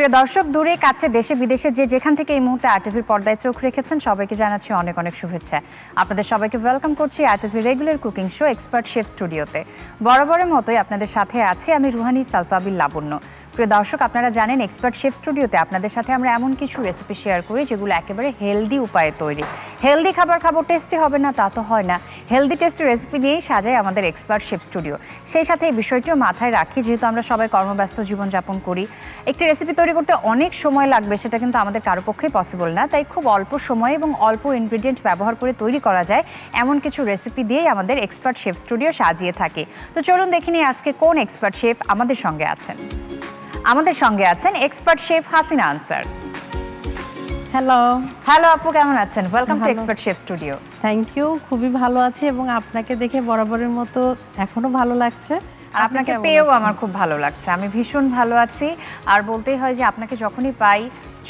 প্রিয় দর্শক, দূরে কাছে দেশে বিদেশে যে যেখান থেকে এই মুহূর্তে আরটিভির পর্দায় চোখ রেখেছেন সবাইকে জানাচ্ছি অনেক অনেক শুভেচ্ছা। আপনাদের সবাইকে ওয়েলকাম করছি আরটিভির regular cooking show expert chef স্টুডিওতে। বরাবরের মতোই আপনাদের সাথে আছি আমি রুহানি সালসাবিল লাবণ্য। প্রিয় দর্শক, আপনারা জানেন এক্সপার্ট শেফ স্টুডিওতে আপনাদের সাথে আমরা এমন কিছু রেসিপি শেয়ার করি যেগুলো একেবারে হেলদি উপায়ে তৈরি। হেলদি খাবার খাবো, টেস্টি হবে না তা তো হয় না। হেলদি টেস্টি রেসিপি নিয়েই সাজায় আমাদের এক্সপার্ট শেফ স্টুডিও। সেই সাথে এই বিষয়টিও মাথায় রাখি, যেহেতু আমরা সবাই কর্মব্যস্ত জীবনযাপন করি, একটি রেসিপি তৈরি করতে অনেক সময় লাগবে, সেটা কিন্তু আমাদের কারো পক্ষেই পসিবল না। তাই খুব অল্প সময় এবং অল্প ইনগ্রিডিয়েন্ট ব্যবহার করে তৈরি করা যায় এমন কিছু রেসিপি দিয়েই আমাদের এক্সপার্ট শেফ স্টুডিও সাজিয়ে থাকে। তো চলুন দেখে নিই আজকে কোন এক্সপার্ট শেফ আমাদের সঙ্গে আছেন। আমাদের সঙ্গে আছেন expert chef Hasina Ansar. Hello hello আপু, কেমন আছেন? Welcome to expert chef studio. Thank you, খুবই ভালো আছি এবং আপনাকে দেখে বরাবরের মতো এখনো ভালো লাগছে। আর আপনাকে পেয়েও আমার খুব ভালো লাগছে, আমি ভীষণ ভালো আছি। আর বলতেই হয় যে আপনাকে যখনই পাই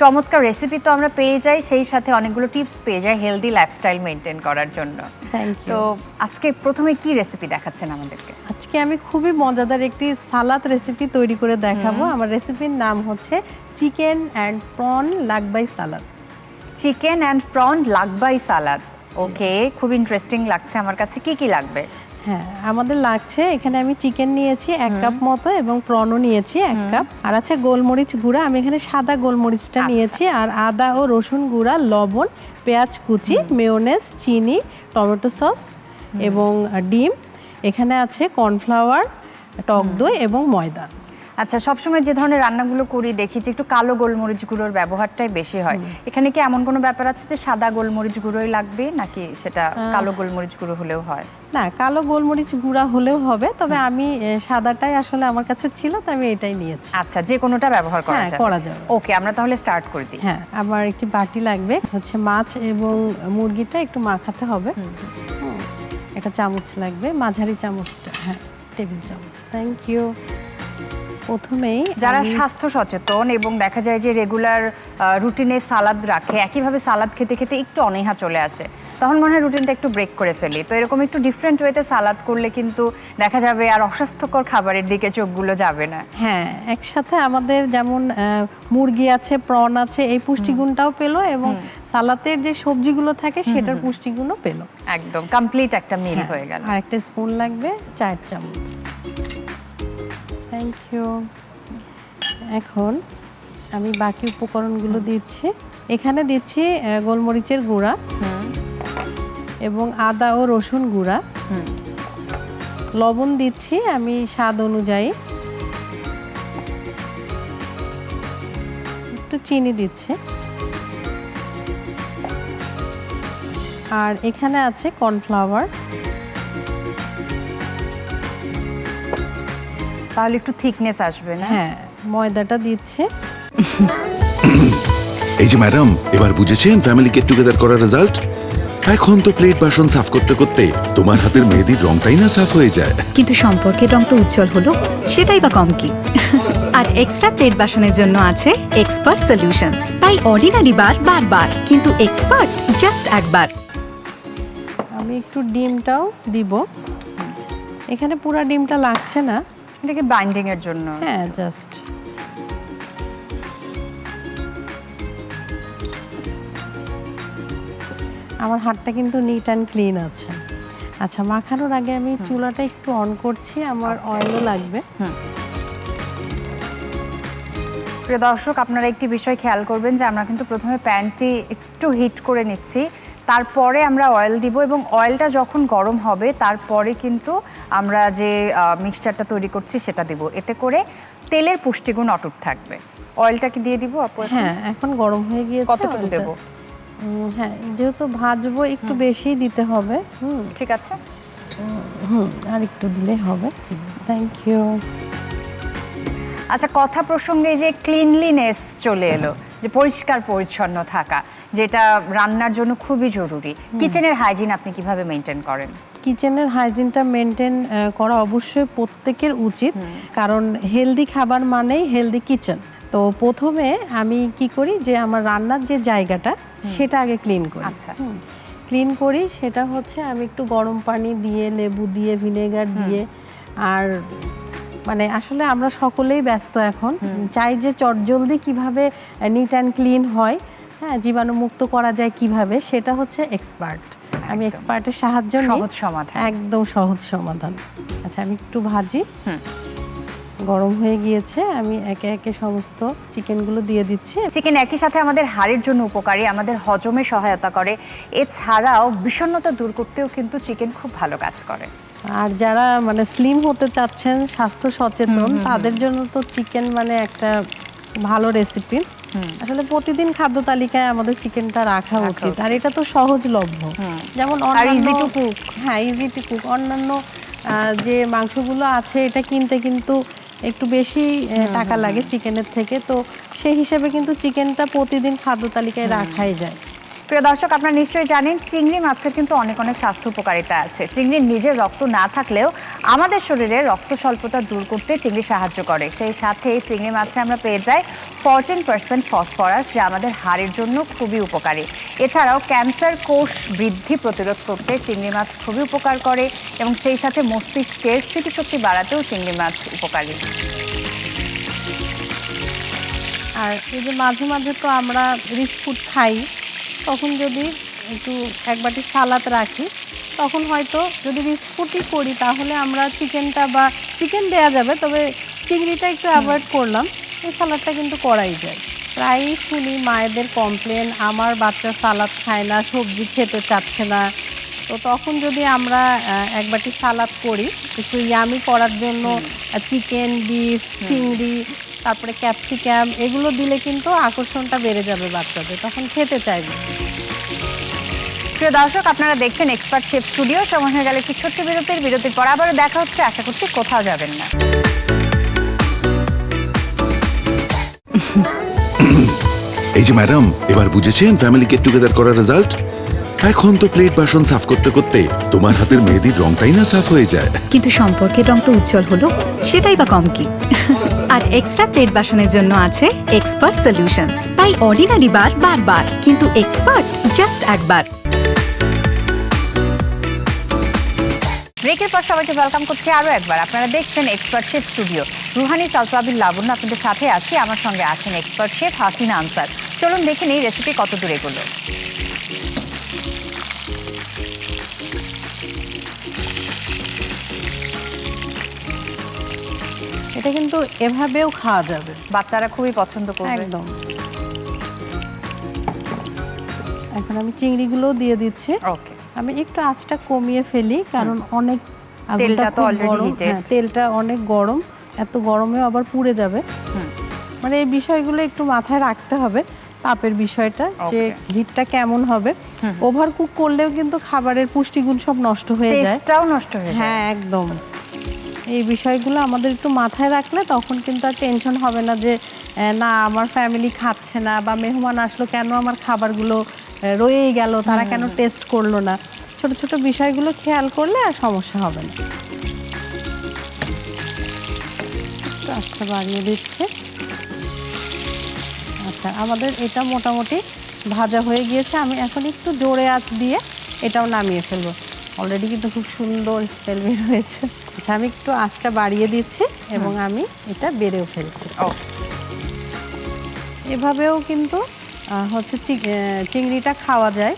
চমৎকার রেসিপি তো আমরা পেয়ে যাই, সেই সাথে অনেকগুলো টিপস পেয়ে যাই হেলদি লাইফস্টাইল মেনটেন করার জন্য। Thank you. তো আজকে প্রথমে কি রেসিপি দেখাচ্ছেন আমাদেরকে? আজকে আমি খুবই মজাদার একটি সালাদ রেসিপি তৈরি করে দেখাবো। আমার রেসিপির নাম হচ্ছে চিকেন অ্যান্ড প্রন লাগবাই সালাদ। চিকেন অ্যান্ড প্রন লাগবাই সালাদ, ওকে, খুব ইন্টারেস্টিং লাগছে আমার কাছে। কি কি লাগবে? হ্যাঁ, আমাদের লাগছে, এখানে আমি চিকেন নিয়েছি 1 কাপ মতো এবং প্রনও নিয়েছি 1 কাপ। আর আছে গোলমরিচ গুঁড়া, আমি এখানে সাদা গোলমরিচটা নিয়েছি। আর আদা ও রসুন গুঁড়া, লবণ, পেঁয়াজ কুচি, মেয়োনেজ, চিনি, টমেটো সস এবং ডিম। এখানে আছে কর্নফ্লাওয়ার, টক দই এবং ময়দা। আচ্ছা, সবসময় যে ধরনের রান্নাগুলো করি দেখি যে একটু কালো গোলমরিচ গুঁড়োর ব্যবহারটাই বেশি হয়। এখানে কি এমন কোনো ব্যাপার আছে যে সাদা গোলমরিচ গুঁড়োই লাগবে, নাকি সেটা কালো গোলমরিচ গুঁড়ো হলেও হয়? না, কালো গোলমরিচ গুঁড়া হলেও হবে, তবে আমি সাদাটাই আসলে আমার কাছে ছিল, তো আমি এটাই নিয়েছি। আচ্ছা, যে কোনোটা ব্যবহার করা যাবে। ওকে, আমরা তাহলে স্টার্ট করে দিই। হ্যাঁ, আমার একটি বাটি লাগবে, হচ্ছে মাছ এবং মুরগিটা একটু মাখাতে হবে। একটা চামচ লাগবে, মাঝারি চামচটা, হ্যাঁ, টেবিল চামচ। Thank you. প্রথমেই যারা স্বাস্থ্য সচেতন এবং দেখা যায় যে রেগুলার রুটিনে সালাদ রাখে, একইভাবে সালাদ খেতে খেতে একটু অনীহা চলে আসে, তখন মনে হয় রুটিনটা একটু ব্রেক করে ফেলি। তো এরকম একটু ডিফারেন্ট ওয়েতে সালাদ করলে কিন্তু দেখা যাবে আর অস্বাস্থ্যকর খাবারের দিকে চোখগুলো যাবে না। হ্যাঁ, একসাথে আমাদের যেমন মুরগি আছে, প্রন আছে, এই পুষ্টিগুণটাও পেলো এবং সালাতের যে সবজিগুলো থাকে সেটার পুষ্টিগুণও পেলো। একদম কমপ্লিট একটা মিল হয়ে গেল। আর একটা স্পুন লাগবে, 4 চামচ। Thank you. এখন আমি বাকি উপকরণগুলো দিচ্ছি। এখানে দিচ্ছি গোলমরিচের গুঁড়া এবং আদা ও রসুন গুঁড়া। লবণ দিচ্ছি আমি স্বাদ অনুযায়ী, একটু চিনি দিচ্ছি। আর এখানে আছে কর্নফ্লাওয়ার। তাহলে একটু থিকনেস আসবে না? হ্যাঁ, ময়দাটা দিচ্ছে। এই যে ম্যাডাম, এবার বুঝেছেন ফ্যামিলি গেট টুগেদার করার রেজাল্ট? এখন তো প্লেট বাসন সাফ করতে করতে তোমার হাতের মেহেদির রংটাই না সাফ হয়ে যায়। কিন্তু সম্পর্কের রং তো উজ্জ্বল হলো, সেটাই বা কম কি। আর এক্সট্রা প্লেট বাসনের জন্য আছে এক্সপার্ট সলিউশন। তাই অর্ডিনারি বার বারবার, কিন্তু এক্সপার্ট জাস্ট একবার। আমি একটু ডিমটাও দিব। এখানে পুরো ডিমটা লাগছে না, এটাকে বাইন্ডিং এর জন্য। হ্যাঁ, জাস্ট। আমার হাতটা কিন্তু নিট অ্যান্ড ক্লিন আছে। আচ্ছা, মাখানোর আগে আমি চুলাটা একটু অন করছি, আমার অয়েলও লাগবে। প্রিয় দর্শক, আপনারা একটি বিষয় খেয়াল করবেন যে আমরা কিন্তু প্রথমে প্যানটি একটু হিট করে নিচ্ছি, তারপরে আমরা অয়েল দিব এবং অয়েলটা যখন গরম হবে তারপরে কিন্তু আমরা যে মিক্সচারটা তৈরি করছি সেটা দিব। এতে করে তেলের পুষ্টিগুণ অটুট থাকবে। অয়েলটা কি দিয়ে দিব আপু? হ্যাঁ, এখন গরম হয়ে গিয়েছে। কতটুকু দেব? হ্যাঁ, যেহেতু ভাজবো একটু বেশি দিতে হবে। ঠিক আছে। আর একটু দিলে হবে। Thank you. আচ্ছা, কথা প্রসঙ্গে যে ক্লিনলিনেস চলে এলো, যে পরিষ্কার পরিচ্ছন্ন থাকা, যেটা রান্নার জন্য খুবই জরুরি। কিচেনের হাইজিন আপনি কিভাবে মেনটেন করেন? কিচেনের হাইজিনটা মেনটেন করা অবশ্যই প্রত্যেকের উচিত, কারণ হেলদি খাবার মানেই হেলদি কিচেন। তো প্রথমে আমি কি করি যে আমার রান্নার যে জায়গাটা সেটা আগে ক্লিন করি। আচ্ছা, ক্লিন করি, সেটা হচ্ছে আমি একটু গরম পানি দিয়ে, লেবু দিয়ে, ভিনেগার দিয়ে আর মানে আসলে আমরা সকলেই ব্যস্ত এখন, চাই যে চটজলদি কিভাবে নিট অ্যান্ড ক্লিন হয়, হ্যাঁ, জীবাণুমুক্ত করা যায় কিভাবে, সেটা হচ্ছে এক্সপার্ট। আমি এক্সপার্টের সাহায্য নিই, সহজ সমাধান। একদম সহজ সমাধান। আচ্ছা, আমি একটু ভাজি, গরম হয়ে গিয়েছে, আমি একে একে সমস্ত চিকেনগুলো দিয়ে দিচ্ছি। চিকেন একই সাথে আমাদের হাড়ের জন্য উপকারী, আমাদের হজমে সহায়তা করে, এছাড়াও বিষণ্ণতা দূর করতেও কিন্তু চিকেন খুব ভালো কাজ করে। আর যারা মানে স্লিম হতে চাচ্ছেন, স্বাস্থ্য সচেতন, তাদের জন্য তো চিকেন মানে একটা ভালো রেসিপি। আসলে প্রতিদিন খাদ্য তালিকায় আমাদের চিকেনটা রাখা উচিত, আর এটা তো সহজলভ্য। যেমন easy to cook। হ্যাঁ, ইজি টু কুক। অন্যান্য যে মাংসগুলো আছে এটা কিনতে কিন্তু একটু বেশি টাকা লাগে চিকেনের থেকে, তো সেই হিসেবে কিন্তু চিকেনটা প্রতিদিন খাদ্য তালিকায় রাখাই যায়। প্রিয় দর্শক, আপনারা নিশ্চয়ই জানেন চিংড়ি মাছের কিন্তু অনেক অনেক স্বাস্থ্য উপকারিতা আছে। চিংড়ির নিজের রক্ত না থাকলেও আমাদের শরীরে রক্ত স্বল্পতা দূর করতে চিংড়ি সাহায্য করে। সেই সাথে চিংড়ি মাছে আমরা পেয়ে যাই 14% ফসফরাস, যা আমাদের হাড়ের জন্য খুবই উপকারী। এছাড়াও ক্যান্সার কোষ বৃদ্ধি প্রতিরোধ করতে চিংড়ি মাছ খুবই উপকার করে, এবং সেই সাথে মস্তিষ্কের স্মৃতিশক্তি বাড়াতেও চিংড়ি মাছ উপকারী। আর এই যে মাঝে মাঝে তো আমরা রিচ ফুড খাই, তখন যদি একটু এক বাটি সালাদ রাখি, তখন হয়তো যদি রিচ ফুডই করি তাহলে আমরা চিকেনটা বা চিকেন দেয়া যাবে, তবে চিংড়িটা একটু অ্যাভয়েড করলাম, এই সালাদটা কিন্তু করাই যায়। প্রায়ই শুনি মায়েদের কমপ্লেন, আমার বাচ্চা সালাদ খায় না, সবজি খেতে চাচ্ছে না। তো তখন যদি আমরা এক বাটি সালাদ করি, একটু ইয়ামি করার জন্য চিকেন, বিফ, চিংড়ি, তারপরে ক্যাপসিকাম, এগুলো দিলে কিন্তু আকর্ষণটা বেড়ে যাবে বাচ্চাদের, তখন খেতে চাইবে। প্রিয় দর্শক, আপনারা দেখছেন এক্সপার্ট শেফ স্টুডিও। সময় হয়ে গেল একটি ছোট্ট বিরতির পর আবারও দেখা হচ্ছে। আশা করছি কোথাও যাবেন না। এই যে ম্যাডাম, এবার বুঝেছেন ফ্যামিলি গেট টুগেদার করার রেজাল্ট? এখন তো প্লেট বাসন সাফ করতে করতে তোমার হাতের মেহেদির রংটাই না সাফ হয়ে যায়। কিন্তু সম্পর্কের রং তো উজ্জ্বল হলো, সেটাই বা কম কি। আর এক্সট্রা প্লেট বাসনের জন্য আছে এক্সপার্ট সলিউশন। তাই অর্ডিনারি বার বারবার, কিন্তু এক্সপার্ট জাস্ট একবার। ব্রেকের পর সবাইকে ওয়েলকাম করছি আরও একবার। আপনারা দেখছেন expert chef studio. Ruhani Salsabil Labanya আপনাদের সাথে আছি, আমার সঙ্গে আছেন এক্সপার্ট শেফ হাসিনা আনসার। চলুন দেখে নিই রেসিপি কত দূর এগোলো। এটা কিন্তু এভাবেও খাওয়া যাবে, বাচ্চারা খুবই পছন্দ করবে। একদম। এখন আমি চিংড়িগুলো দিয়ে দিচ্ছি। ওকে। আমি একটু আঁচটা কমিয়ে ফেলি, কারণ অনেক তেলটা তো খুব already গরম। heated। হ্যাঁ, তেলটা অনেক গরম, এত গরমেও আবার পুড়ে যাবে। মানে এই বিষয়গুলো একটু মাথায় রাখতে হবে, তাপের বিষয়টা, যে হিটটা কেমন হবে। ওভার কুক করলেও কিন্তু খাবারের পুষ্টিগুণ সব নষ্ট হয়ে যায়, টেস্টটাও নষ্ট হয়ে যায়। হ্যাঁ একদম। এই বিষয়গুলো আমাদের একটু মাথায় রাখলে তখন কিন্তু আর টেনশন হবে না যে না আমার ফ্যামিলি খাচ্ছে না, বা মেহমান আসলো কেন আমার খাবারগুলো রয়েই গেল, তারা কেন টেস্ট করলো না। ছোট ছোট বিষয়গুলো খেয়াল করলে আর সমস্যা হবে না। একটু আস্তে বাড়িয়ে দিচ্ছে। আচ্ছা, আমাদের এটা মোটামুটি ভাজা হয়ে গিয়েছে। আমি এখন একটু জোরে আঁচ দিয়ে এটাও নামিয়ে ফেলবো। অলরেডি কিন্তু খুব সুন্দর স্মেল বের হয়েছে। আচ্ছা, আমি একটু আঁচটা বাড়িয়ে দিচ্ছি এবং আমি এটা বেড়েও ফেলছি। এভাবেও কিন্তু হচ্ছে চিংড়িটা খাওয়া যায়।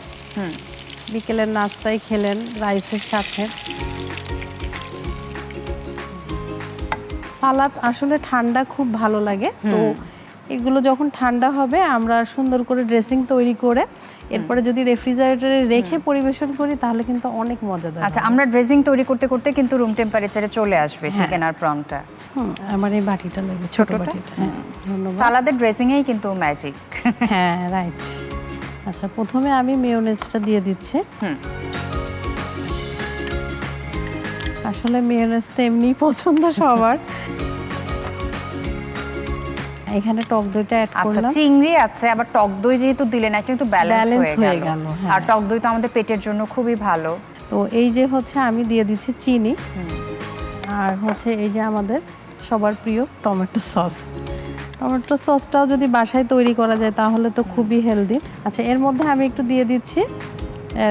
বিকেলের নাস্তায় খেলেন রাইসের সাথে। সালাদ আসলে ঠান্ডা খুব ভালো লাগে, তো এগুলো যখন ঠান্ডা হবে আমরা সুন্দর করে ড্রেসিং তৈরি করে এরপরে যদি রেফ্রিজারেটরে রেখে পরিবেশন করি তাহলে কিন্তু অনেক মজাদার। আচ্ছা, আমরা ড্রেসিং তৈরি করতে করতে কিন্তু রুম টেম্পারেচারে চলে আসবে চিকেন আর প্রনটা। আমার এই বাটিটা লাগবে, ছোট বাটিটা। হ্যাঁ, ধন্যবাদ। সালাদের ড্রেসিংয়েই কিন্তু ম্যাজিক। হ্যাঁ, রাইট। আচ্ছা, প্রথমে আমি মেয়োনেজটা দিয়ে দিচ্ছি। আসলে মেয়োনেজ তো এমনি পছন্দ সবার। এখানে টক দইটা অ্যাড আচ্ছা, করলাম। চিংড়ি আছে, আবার টক দই যেহেতু দিলেন এটা কিন্তু ব্যালেন্স হয়ে গেল। হ্যাঁ। আর টক দই তো আমাদের পেটের জন্য খুবই ভালো। তো এই যে হচ্ছে আমি দিয়ে দিচ্ছি চিনি, আর হচ্ছে এই যে আমাদের সবার প্রিয় টমেটো সস। টমেটো সসটাও যদি বাসায় তৈরি করা যায় তাহলে তো খুবই হেলদি। আচ্ছা, এর মধ্যে আমি একটু দিয়ে দিচ্ছি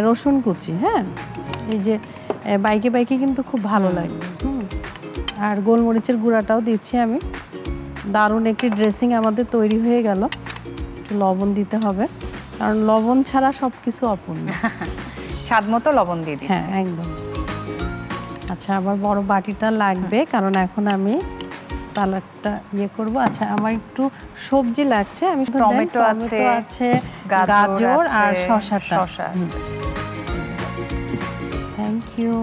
রসুন কুচি। হ্যাঁ, এই যে বাইকে বাইকে কিন্তু খুব ভালো লাগবে। আর গোলমরিচের গুঁড়াটাও দিচ্ছি আমি। দারুণ একটি ড্রেসিং আমাদের তৈরি হয়ে গেল। একটু লবণ দিতে হবে, কারণ লবণ ছাড়া সব কিছু অপূর্ণ। স্বাদ মতো লবণ দিয়ে দিচ্ছি। হ্যাঁ, একদম। আচ্ছা, আমার বড় বাটিটা লাগবে, কারণ এখন আমি সালাডটা করব। আচ্ছা, আমার একটু সবজি লাগছে। আমি টমেটো আছে, গাজর আর শসা। Thank you.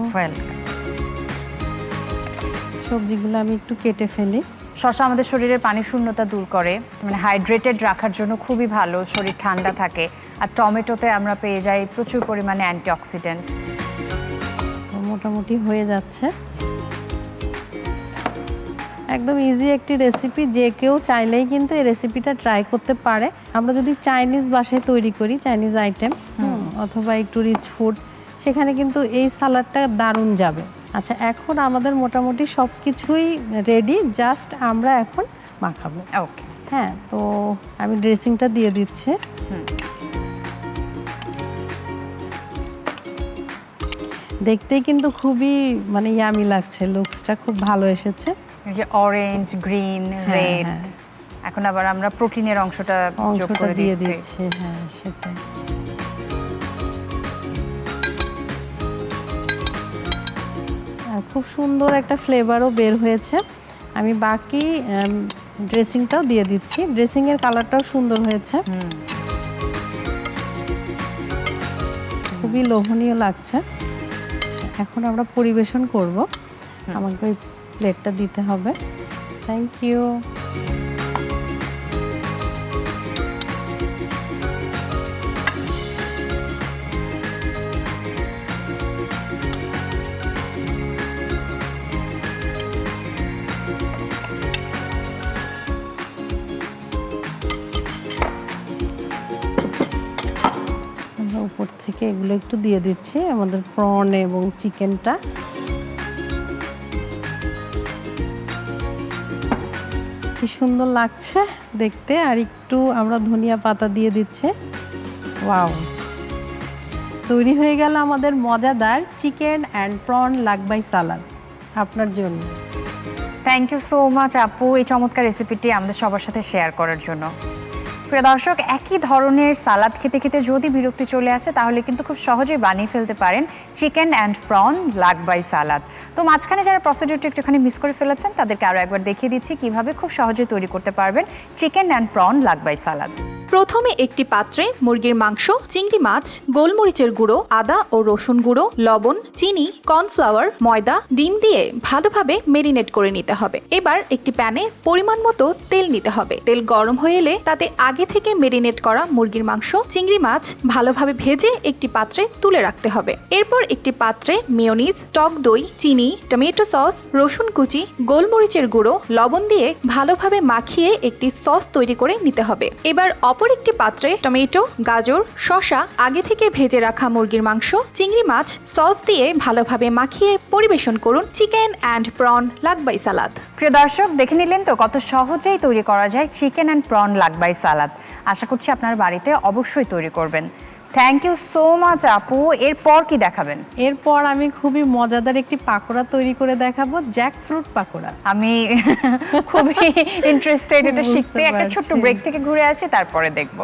সবজিগুলো আমি একটু কেটে ফেলি। শসা আমাদের শরীরের পানি শূন্যতা দূর করে, মানে হাইড্রেটেড রাখার জন্য খুবই ভালো, শরীর ঠান্ডা থাকে। আর টমেটোতে আমরা পেয়ে যাই প্রচুর পরিমাণে অ্যান্টিঅক্সিডেন্ট। মোটামুটি হয়ে যাচ্ছে। একদম ইজি একটি রেসিপি, যে কেউ চাইলেই কিন্তু এই রেসিপিটা ট্রাই করতে পারে। আমরা যদি চাইনিজ বাসায় তৈরি করি, চাইনিজ আইটেম অথবা একটু রিচ ফুড, সেখানে কিন্তু এই সালাডটা দারুণ যাবে। আচ্ছা, এখন আমাদের মোটামুটি সব কিছুই রেডি, জাস্ট আমরা এখন মাখাবো। ওকে, হ্যাঁ, তো আমি ড্রেসিংটা দিয়ে দিচ্ছি। দেখতেই কিন্তু খুবই মানে ইয়ামি লাগছে, লুকসটা খুব ভালো এসেছে। এই যে অরেঞ্জ, গ্রিন, রেড, এখন আবার আমরা প্রোটিনের অংশটা যোগ করে দিয়ে দিচ্ছি। হ্যাঁ, সেটাই। আর খুব সুন্দর একটা ফ্লেভারও বের হয়েছে। আমি বাকি ড্রেসিংটাও দিয়ে দিচ্ছি। ড্রেসিংয়ের কালারটাও সুন্দর হয়েছে, খুবই লোভনীয় লাগছে। এখন আমরা পরিবেশন করব। আমাকে ওই প্লেটটা দিতে হবে। Thank you. আমরা উপর থেকে এগুলো একটু দিয়ে দিচ্ছি, আমাদের প্রন এবং চিকেনটা। কি সুন্দর লাগছে দেখতে। আর একটু আমরা ধনিয়া পাতা দিয়ে দিচ্ছি। ওয়াও, তৈরি হয়ে গেল আমাদের মজাদার চিকেন অ্যান্ড প্রন লাগবাই সালাদ আপনার জন্য। থ্যাংক ইউ সো মাচ আপু, এই চমৎকার রেসিপিটি আমাদের সবার সাথে শেয়ার করার জন্য। প্রিয় দর্শক, একই ধরনের সালাদ খেতে খেতে যদি বিরক্তি চলে আসে, তাহলে কিন্তু খুব সহজেই বানিয়ে ফেলতে পারেন চিকেন অ্যান্ড প্রন লাগবাই সালাদ। তো মাঝখানে যারা প্রসিডিউরটি একটুখানি মিস করে ফেলেছেন, তাদেরকে আরও একবার দেখিয়ে দিচ্ছি কিভাবে খুব সহজে তৈরি করতে পারবেন চিকেন অ্যান্ড প্রন লাগবাই সালাদ। প্রথমে একটি পাত্রে মুরগির মাংস, চিংড়ি মাছ, গোলমরিচের গুঁড়ো, আদা ও রসুন গুঁড়ো, লবণ, চিনি, কর্নফ্লাওয়ার, ময়দা, ডিম দিয়ে ভালোভাবে মেরিনেট করে নিতে হবে। এবার একটি প্যানে পরিমাণ মতো তেল নিতে হবে। তেল গরম হয়ে এলে তাতে আগে থেকে মেরিনেট করা মুরগির মাংস, চিংড়ি মাছ ভালোভাবে ভেজে একটি পাত্রে তুলে রাখতে হবে। এরপর একটি পাত্রে মেয়োনিজ, টক দই, চিনি, টমেটো সস, রসুন কুচি, গোলমরিচের গুঁড়ো, লবণ দিয়ে ভালোভাবে মাখিয়ে একটি সস তৈরি করে নিতে হবে। এবার অপর একটি পাত্রে টমেটো, গাজর, শসা, আগে থেকে ভেজে রাখা মুরগির মাংস, চিংড়ি মাছ সস দিয়ে ভালোভাবে মাখিয়ে পরিবেশন করুন চিকেন অ্যান্ড প্রন লাগবাই সালাদ। প্রিয় দর্শক, দেখে নিলেন তো কত সহজেই তৈরি করা যায় চিকেন অ্যান্ড প্রন লাগবাই সালাদ। আশা করছি আপনার বাড়িতে অবশ্যই তৈরি করবেন। থ্যাংক ইউ সো মাচ আপু। এরপর কি দেখাবেন? এরপর আমি খুবই মজাদার একটি পাকোড়া তৈরি করে দেখাবো, জ্যাকফ্রুট পাকোড়া। আমি খুবই ইন্টারেস্টেড এটা শিখতে। একটা ছোট্ট পারছি। ব্রেক থেকে ঘুরে আসি, তারপরে দেখব।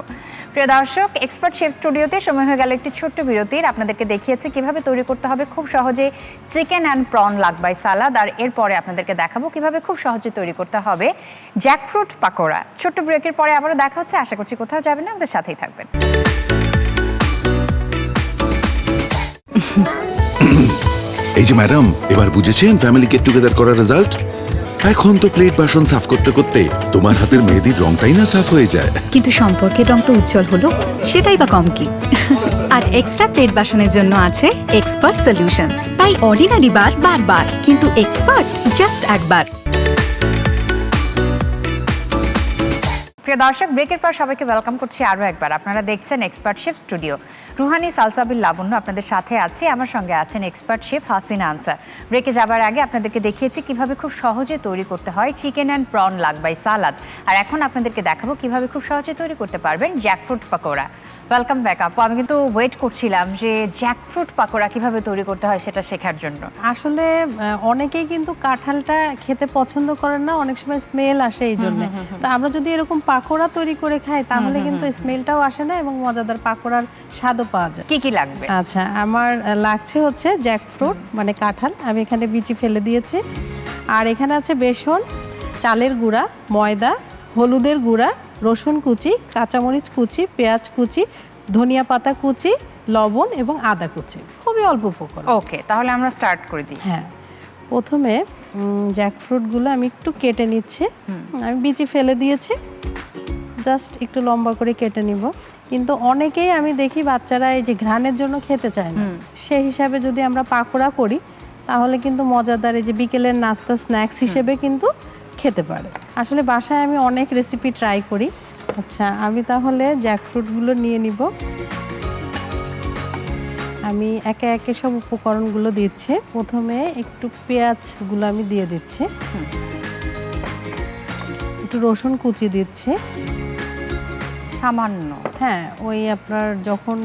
প্রিয় দর্শক, এক্সপার্ট শেফ স্টুডিওতে সময় হয়ে গেল একটি ছোট্ট বিরতির। আপনাদেরকে দেখিয়েছি কিভাবে তৈরি করতে হবে খুব সহজে চিকেন অ্যান্ড প্রন লাগবাই সালাদ, আর এরপরে আপনাদেরকে দেখাবো কিভাবে খুব সহজে তৈরি করতে হবে জ্যাকফ্রুট পাকোড়া। ছোট্ট ব্রেকের পরে আবারও দেখা হচ্ছে। আশা করছি কোথাও যাবেন না, আমাদের সাথেই থাকবেন। এই যে ম্যাডাম, এবার বুঝেছেন ফ্যামিলি গেট টুগেদার করার রেজাল্ট? এখন তো প্লেট বাসন সাফ করতে করতে তোমার হাতের মেহেদির রংটাই না সাফ হয়ে যায়। কিন্তু সম্পর্কের রং তো উজ্জ্বল হলো, সেটাই বা কম কি। আর এক্সট্রা প্লেট বাসনের জন্য আছে এক্সপার্ট সলিউশন। তাই অর্ডিনারি বার বারবার, কিন্তু এক্সপার্ট জাস্ট একবার। প্রিয় দর্শক, ব্রেকের পর সবাইকে ওয়েলকাম করছি আরও একবার। আপনারা দেখছেন expert chef studio. Ruhani Salsabil Labanya আপনাদের সাথে আছি, আমার সঙ্গে আছেন এক্সপার্ট শেফ হাসিনা আনসার। ব্রেকে যাবার আগে আপনাদেরকে দেখিয়েছি কিভাবে খুব সহজে তৈরি করতে হয় চিকেন অ্যান্ড প্রন লাগবাই সালাদ, আর এখন আপনাদেরকে দেখাবো কিভাবে খুব সহজে তৈরি করতে পারবেন জ্যাকফ্রুট পাকোড়া। ওয়েলকাম ব্যাক আপু। আমি কিন্তু ওয়েট করছিলাম যে জ্যাকফ্রুট পাকোড়া কিভাবে তৈরি করতে হয় সেটা শেখার জন্য। আসলে অনেকেই কিন্তু কাঁঠালটা খেতে পছন্দ করেন না, অনেক সময় স্মেল আসে এই জন্য। তো আমরা যদি এরকম পাকোড়া তৈরি করে খাই তাহলে কিন্তু স্মেলটাও আসে না এবং মজাদার পাকোড়ার স্বাদও পাওয়া যায়। কি কি লাগবে? আচ্ছা, আমার লাগছে হচ্ছে জ্যাকফ্রুট মানে কাঁঠাল, আমি এখানে বিচি ফেলে দিয়েছি। আর এখানে আছে বেসন, চালের গুঁড়া, ময়দা, হলুদের গুঁড়া, রসুন কুচি, কাঁচামরিচ কুচি, পেঁয়াজ কুচি, ধনিয়া পাতা কুচি, লবণ এবং আদা কুচি। খুবই অল্প উপকরণ। ওকে, তাহলে আমরা স্টার্ট করে দিই। হ্যাঁ, প্রথমে জ্যাকফ্রুটগুলো আমি একটু কেটে নিচ্ছি। আমি বিচি ফেলে দিয়েছি, জাস্ট একটু লম্বা করে কেটে নিব। কিন্তু অনেকেই আমি দেখি বাচ্চারা এই যে ঘ্রাণের জন্য খেতে চায় না, সেই হিসাবে যদি আমরা পাকোড়া করি তাহলে কিন্তু মজাদার এই যে বিকেলের নাস্তা স্ন্যাক্স হিসেবে কিন্তু খেতে পারে। আসলে বাসায় আমি অনেক রেসিপি ট্রাই করি। আচ্ছা, আমি তাহলে জ্যাকফ্রুটগুলো নিয়ে নিব। আমি একে একে সব উপকরণগুলো দিচ্ছি। প্রথমে একটু পেঁয়াজগুলো আমি দিয়ে দিচ্ছি, একটু রসুন কুচি দিচ্ছি সামান্য। হ্যাঁ, ওই আপনার যখন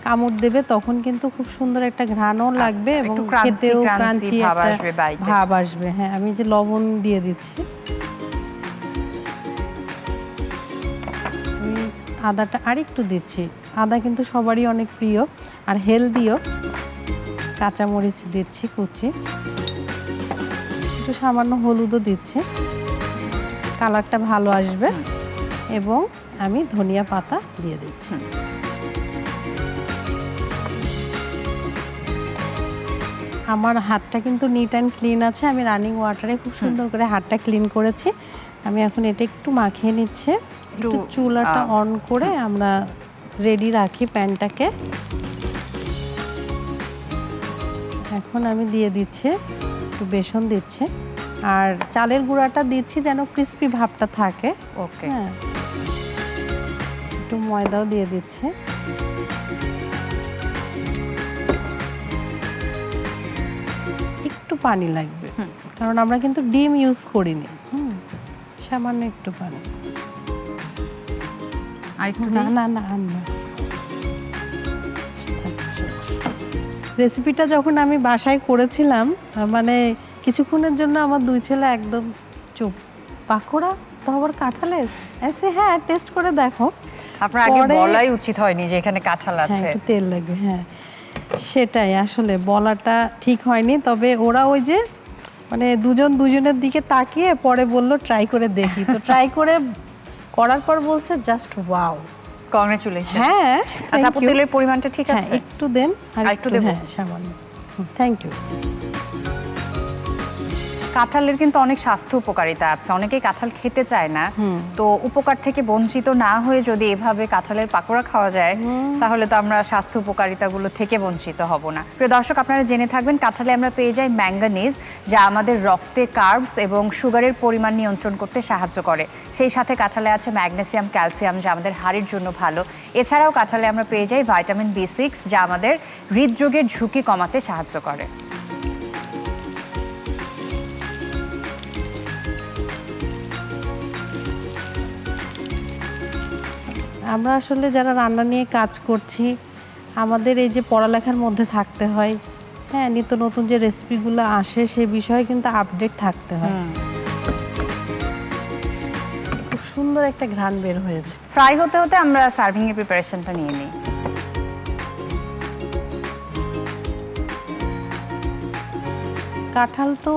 কামড় দেবে তখন কিন্তু খুব সুন্দর একটা ঘ্রাণও লাগবে এবং একটু crunchy খেতেও crunchy ক্রাঞ্চি ভাব একটা আসবে বাইটে। ভাব আসবে। হ্যাঁ, আমি যে লবণ দিয়ে দিচ্ছি। আমি আদাটা আরেকটু দিচ্ছি। আদা কিন্তু সবারই অনেক প্রিয় আর হেলদিও। কাঁচামরিচ দিচ্ছি কুচি, একটু সামান্য হলুদও দিচ্ছি, কালারটা ভালো আসবে। এবং আমি ধনিয়া পাতা দিয়ে দিচ্ছি। আমার হাতটা কিন্তু নিট অ্যান্ড ক্লিন আছে, আমি রানিং ওয়াটারে খুব সুন্দর করে হাতটা ক্লিন করেছি। আমি এখন এটা একটু মাখিয়ে নিচ্ছে। একটু চুলাটা অন করে আমরা রেডি রাখি প্যানটাকে। এখন আমি দিয়ে দিচ্ছি একটু বেসন দিচ্ছি আর চালের গুঁড়াটা দিচ্ছি যেন ক্রিস্পি ভাবটা থাকে। ওকে, হ্যাঁ, একটু ময়দাও দিয়ে দিচ্ছি। একটু পানি লাগবে কারণ আমরা কিন্তু ডিম ইউজ করিনি। সামান্য একটু পানি। আর একটু না না না আর না। রেসিপিটা যখন আমি বাসায় করেছিলাম মানে কিছুক্ষণের জন্য আমার দুই ছেলে একদম চুপ। পাকোড়া তো আবার কাঁঠালের? এসে হ্যাঁ, টেস্ট করে দেখো। আপনার আগে বলাই উচিত হয়নি যে এখানে কাঁঠাল হ্যাঁ, আছে। একটু তেল লাগবে। হ্যাঁ, সেটাই আসলে বলাটা ঠিক হয়নি। তবে ওরা ওই যে মানে দুজন দুজনের দিকে তাকিয়ে পরে বললো ট্রাই করে দেখি। তো ট্রাই করে করার পর বলছে জাস্ট ওয়াও। কংগ্রেচুলেশন। হ্যাঁ, আচ্ছা আপু, তেলের পরিমাণটা ঠিক হ্যাঁ, আছে? একটু দেন আর একটু একটু দেবো? হ্যাঁ, সামান্য। Thank you. কাঁঠালের কিন্তু অনেক স্বাস্থ্য উপকারিতা আছে, অনেকেই কাঁঠাল খেতে চায় না। তো উপকার থেকে বঞ্চিত না হয়ে যদি এভাবে কাঁঠালের পাকোড়া খাওয়া যায় তাহলে তো আমরা স্বাস্থ্য উপকারিতাগুলো থেকে বঞ্চিত হব না। প্রিয় দর্শক, আপনারা জেনে থাকবেন কাঁঠালে আমরা পেয়ে যাই ম্যাঙ্গানিজ, যা আমাদের রক্তে কার্বস এবং সুগারের পরিমাণ নিয়ন্ত্রণ করতে সাহায্য করে। সেই সাথে কাঁঠালে আছে ম্যাগনেসিয়াম, ক্যালসিয়াম, যা আমাদের হাড়ের জন্য ভালো। এছাড়াও কাঁঠালে আমরা পেয়ে যাই ভিটামিন B6, যা আমাদের হৃদরোগের ঝুঁকি কমাতে সাহায্য করে। আমরা আসলে যারা রান্না নিয়ে কাজ করছি আমাদের এই যে পড়ালেখার মধ্যে থাকতে হয়। হ্যাঁ, নিত্য নতুন যে রেসিপিগুলো আসে সে বিষয়ে কিন্তু আপডেট থাকতে হয়। খুব সুন্দর একটা ঘ্রাণ বের হয়েছে। ফ্রাই হতে হতে আমরা সার্ভিং এর প্রিপারেশনটা নিয়ে নিই। কাঁঠাল তো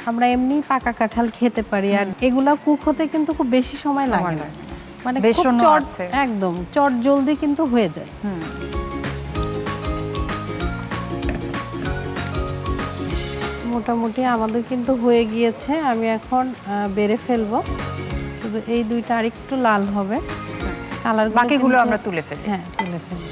আমরা এমনি পাকা কাঁঠাল খেতে পারি আর এগুলা কুক হতে কিন্তু খুব বেশি সময় লাগে না। মানে খুব বেসনও চট, আছে। একদম চট জলদি কিন্তু হয়ে যায়। মোটামুটি আমাদের কিন্তু হয়ে গিয়েছে। আমি এখন বেড়ে ফেলবো। শুধু এই দুইটা আরেকটু লাল হবে, কালার বাকিগুলো আমরা তুলে ফেলি। হ্যাঁ, তুলে ফেলি।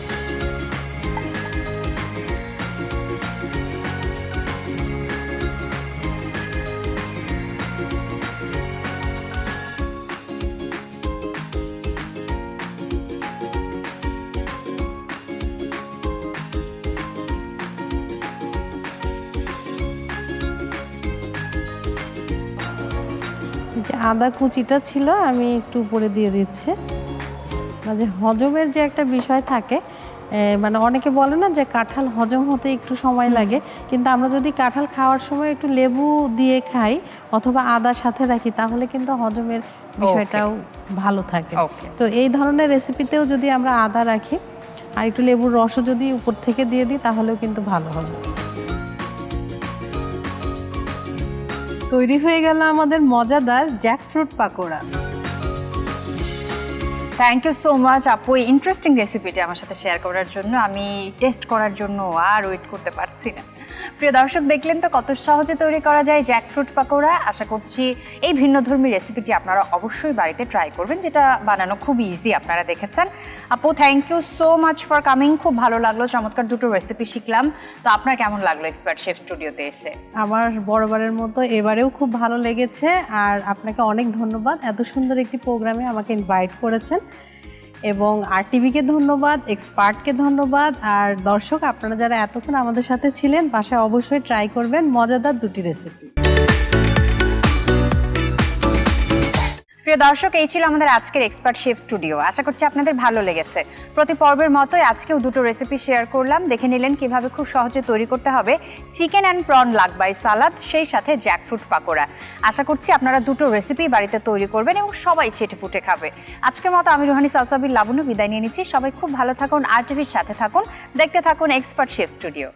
যে আদা কুচিটা ছিল আমি একটু উপরে দিয়ে দিচ্ছি। যে হজমের যে একটা বিষয় থাকে, মানে অনেকে বলে না যে কাঁঠাল হজম হতে একটু সময় লাগে, কিন্তু আমরা যদি কাঁঠাল খাওয়ার সময় একটু লেবু দিয়ে খাই অথবা আদার সাথে রাখি তাহলে কিন্তু হজমের বিষয়টাও ভালো থাকে। Okay. তো এই ধরনের রেসিপিতেও যদি আমরা আদা রাখি আর একটু লেবুর রসও যদি উপর থেকে দিয়ে দিই তাহলেও কিন্তু ভালো হবে। তৈরি হয়ে গেল আমাদের মজাদার jackfruit pakora. Thank you so much আপু, এই ইন্টারেস্টিং রেসিপিটি আমার সাথে শেয়ার করার জন্য। আমি টেস্ট করার জন্য আর ওয়েট করতে পারছি না। প্রিয় দর্শক, দেখলেন তো কত সহজে তৈরি করা যায় জ্যাকফ্রুট পাকোড়া। আশা করছি এই ভিন্নধর্মী রেসিপিটি আপনারা অবশ্যই বাড়িতে ট্রাই করবেন, যেটা বানানো খুব ইজি, আপনারা দেখেছেন। আপু, thank you so much for coming. খুব ভালো লাগলো, চমৎকার দুটো রেসিপি শিখলাম। তো আপনার কেমন লাগলো এক্সপার্ট শেফ স্টুডিওতে এসে? আমার বরাবরের মতো এবারেও খুব ভালো লেগেছে, আর আপনাকে অনেক ধন্যবাদ এত সুন্দর একটি প্রোগ্রামে আমাকে ইনভাইট করেছেন। এবং আরটিভিকে ধন্যবাদ, এক্সপার্টকে ধন্যবাদ। আর দর্শক, আপনারা যারা এতক্ষণ আমাদের সাথে ছিলেন, বাসায় অবশ্যই ট্রাই করবেন মজাদার দুটি রেসিপি। প্রিয় দর্শক, এই ছিল আমাদের আজকের এক্সপার্ট শেফ স্টুডিও। আশা করছি আপনাদের ভালো লেগেছে। প্রতি পর্বের মতোই আজকেও দুটো রেসিপি শেয়ার করলাম। দেখে নিলেন কিভাবে খুব সহজে তৈরি করতে হবে চিকেন অ্যান্ড প্রন লাকবাই সালাদ, সেই সাথে জ্যাকফ্রুট পাকোড়া। আশা করছি আপনারা দুটো রেসিপি বাড়িতে তৈরি করবেন এবং সবাই চেটেপুটে খাবে। আজকের মতো আমি রুহানি সালসাবিল লাবণ্য বিদায় নিয়ে নিচ্ছি। সবাই খুব ভালো থাকুন, আরটিভির সাথে থাকুন, দেখতে থাকুন এক্সপার্ট শেফ স্টুডিও।